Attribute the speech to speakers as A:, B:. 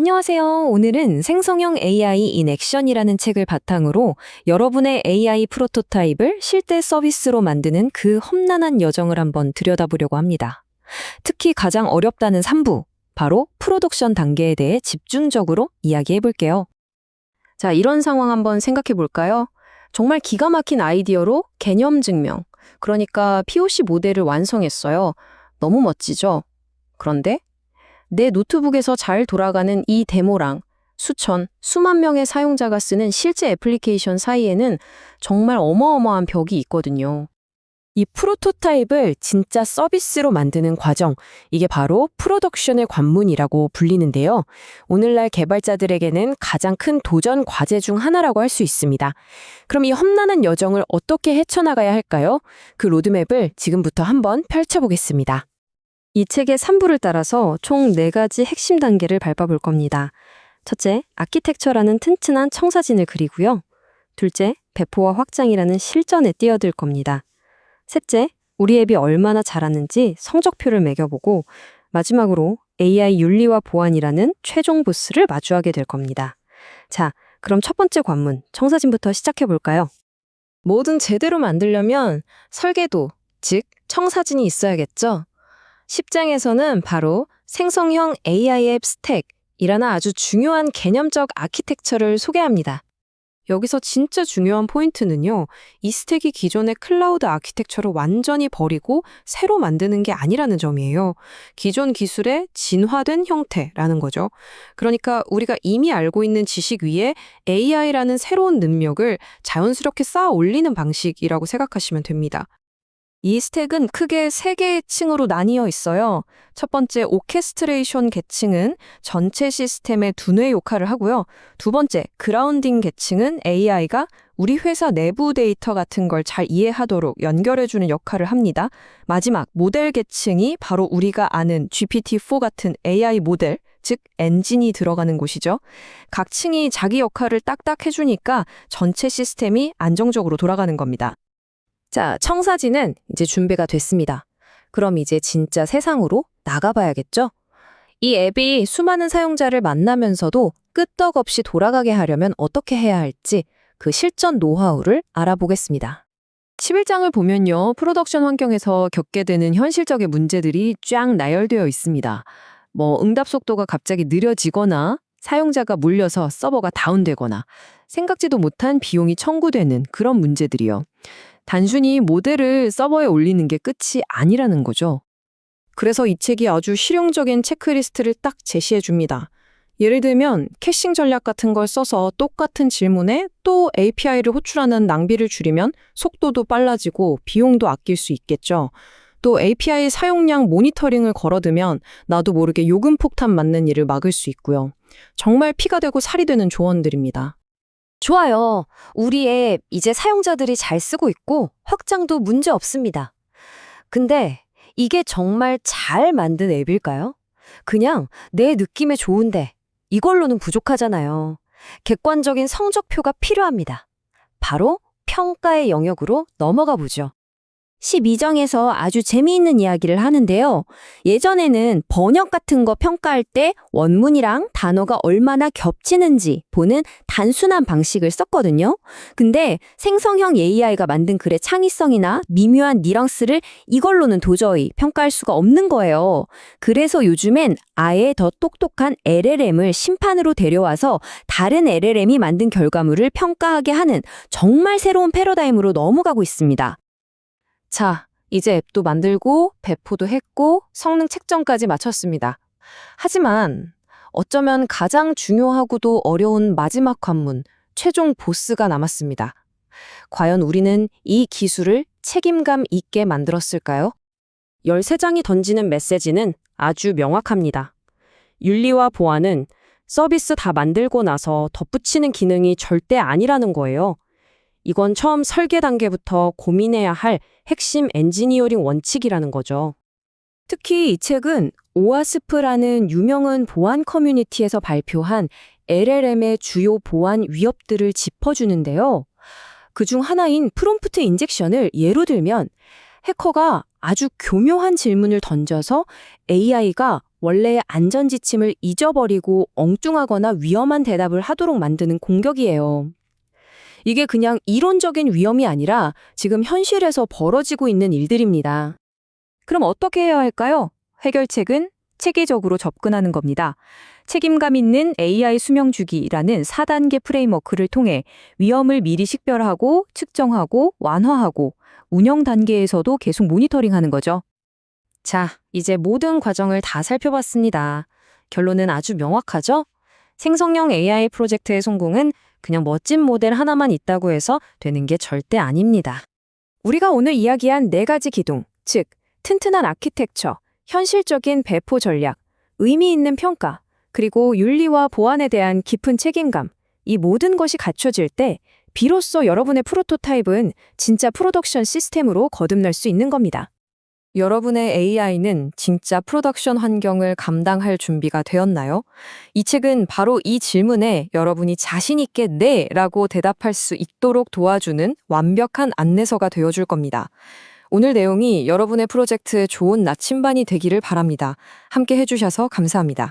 A: 안녕하세요. 오늘은 생성형 AI in Action이라는 책을 바탕으로 여러분의 AI 프로토타입을 실제 서비스로 만드는 그 험난한 여정을 한번 들여다보려고 합니다. 특히 가장 어렵다는 3부, 바로 프로덕션 단계에 대해 집중적으로 이야기해 볼게요. 자, 이런 상황 한번 생각해 볼까요? 정말 기가 막힌 아이디어로 개념 증명, 그러니까 POC 모델을 완성했어요. 너무 멋지죠? 그런데 내 노트북에서 잘 돌아가는 이 데모랑 수만 명의 사용자가 쓰는 실제 애플리케이션 사이에는 정말 어마어마한 벽이 있거든요. 이 프로토타입을 진짜 서비스로 만드는 과정, 이게 바로 프로덕션의 관문이라고 불리는데요. 오늘날 개발자들에게는 가장 큰 도전 과제 중 하나라고 할 수 있습니다. 그럼 이 험난한 여정을 어떻게 헤쳐나가야 할까요? 그 로드맵을 지금부터 한번 펼쳐보겠습니다. 이 책의 3부를 따라서 총 4가지 핵심 단계를 밟아볼 겁니다. 첫째, 아키텍처라는 튼튼한 청사진을 그리고요. 둘째, 배포와 확장이라는 실전에 뛰어들 겁니다. 셋째, 우리 앱이 얼마나 잘하는지 성적표를 매겨보고 마지막으로 AI 윤리와 보안이라는 최종 보스를 마주하게 될 겁니다. 자, 그럼 첫 번째 관문, 청사진부터 시작해볼까요? 뭐든 제대로 만들려면 설계도, 즉 청사진이 있어야겠죠? 10장에서는 바로 생성형 AI 앱 스택이라는 아주 중요한 개념적 아키텍처를 소개합니다. 여기서 진짜 중요한 포인트는요, 이 스택이 기존의 클라우드 아키텍처를 완전히 버리고 새로 만드는 게 아니라는 점이에요. 기존 기술의 진화된 형태라는 거죠. 그러니까 우리가 이미 알고 있는 지식 위에 AI라는 새로운 능력을 자연스럽게 쌓아 올리는 방식이라고 생각하시면 됩니다. 이 스택은 크게 3개의 층으로 나뉘어 있어요. 첫 번째 오케스트레이션 계층은 전체 시스템의 두뇌 역할을 하고요. 두 번째 그라운딩 계층은 AI가 우리 회사 내부 데이터 같은 걸 잘 이해하도록 연결해주는 역할을 합니다. 마지막 모델 계층이 바로 우리가 아는 GPT-4 같은 AI 모델, 즉 엔진이 들어가는 곳이죠. 각 층이 자기 역할을 딱딱 해주니까 전체 시스템이 안정적으로 돌아가는 겁니다. 자, 청사진은 이제 준비가 됐습니다. 그럼 이제 진짜 세상으로 나가봐야겠죠? 이 앱이 수많은 사용자를 만나면서도 끄떡없이 돌아가게 하려면 어떻게 해야 할지 그 실전 노하우를 알아보겠습니다. 11장을 보면요, 프로덕션 환경에서 겪게 되는 현실적인 문제들이 쫙 나열되어 있습니다. 응답 속도가 갑자기 느려지거나 사용자가 몰려서 서버가 다운되거나 생각지도 못한 비용이 청구되는 그런 문제들이요. 단순히 모델을 서버에 올리는 게 끝이 아니라는 거죠. 그래서 이 책이 아주 실용적인 체크리스트를 딱 제시해 줍니다. 예를 들면 캐싱 전략 같은 걸 써서 똑같은 질문에 또 API를 호출하는 낭비를 줄이면 속도도 빨라지고 비용도 아낄 수 있겠죠. 또 API 사용량 모니터링을 걸어두면 나도 모르게 요금 폭탄 맞는 일을 막을 수 있고요. 정말 피가 되고 살이 되는 조언들입니다. 좋아요. 우리 앱 이제 사용자들이 잘 쓰고 있고 확장도 문제 없습니다. 근데 이게 정말 잘 만든 앱일까요? 그냥 내 느낌에 좋은데 이걸로는 부족하잖아요. 객관적인 성적표가 필요합니다. 바로 평가의 영역으로 넘어가 보죠. 12장에서 아주 재미있는 이야기를 하는데요. 예전에는 번역 같은 거 평가할 때 원문이랑 단어가 얼마나 겹치는지 보는 단순한 방식을 썼거든요. 근데 생성형 AI가 만든 글의 창의성이나 미묘한 뉘앙스를 이걸로는 도저히 평가할 수가 없는 거예요. 그래서 요즘엔 아예 더 똑똑한 LLM을 심판으로 데려와서 다른 LLM이 만든 결과물을 평가하게 하는 정말 새로운 패러다임으로 넘어가고 있습니다. 자, 이제 앱도 만들고 배포도 했고 성능 책정까지 마쳤습니다. 하지만 어쩌면 가장 중요하고도 어려운 마지막 관문, 최종 보스가 남았습니다. 과연 우리는 이 기술을 책임감 있게 만들었을까요? 13장이 던지는 메시지는 아주 명확합니다. 윤리와 보안은 서비스 다 만들고 나서 덧붙이는 기능이 절대 아니라는 거예요. 이건 처음 설계 단계부터 고민해야 할 핵심 엔지니어링 원칙이라는 거죠. 특히 이 책은 오아스프라는 유명한 보안 커뮤니티에서 발표한 LLM의 주요 보안 위협들을 짚어주는데요. 그중 하나인 프롬프트 인젝션을 예로 들면 해커가 아주 교묘한 질문을 던져서 AI가
B: 원래의 안전 지침을 잊어버리고 엉뚱하거나 위험한 대답을 하도록 만드는 공격이에요. 이게 그냥 이론적인 위험이 아니라 지금 현실에서 벌어지고 있는 일들입니다.
A: 그럼 어떻게 해야 할까요? 해결책은 체계적으로 접근하는 겁니다. 책임감 있는 AI 수명주기라는 4단계 프레임워크를 통해 위험을 미리 식별하고 측정하고 완화하고 운영 단계에서도 계속 모니터링하는 거죠.
B: 자, 이제 모든 과정을 다 살펴봤습니다. 결론은 아주 명확하죠? 생성형 AI 프로젝트의 성공은 그냥 멋진 모델 하나만 있다고 해서 되는 게 절대 아닙니다.
A: 우리가 오늘 이야기한 4가지 기둥, 즉 튼튼한 아키텍처, 현실적인 배포 전략, 의미 있는 평가, 그리고 윤리와 보안에 대한 깊은 책임감, 이 모든 것이 갖춰질 때 비로소 여러분의 프로토타입은 진짜 프로덕션 시스템으로 거듭날 수 있는 겁니다. 여러분의 AI는 진짜 프로덕션 환경을 감당할 준비가 되었나요? 이 책은 바로 이 질문에 여러분이 자신 있게 네 라고 대답할 수 있도록 도와주는 완벽한 안내서가 되어줄 겁니다. 오늘 내용이 여러분의 프로젝트에 좋은 나침반이 되기를 바랍니다. 함께 해주셔서 감사합니다.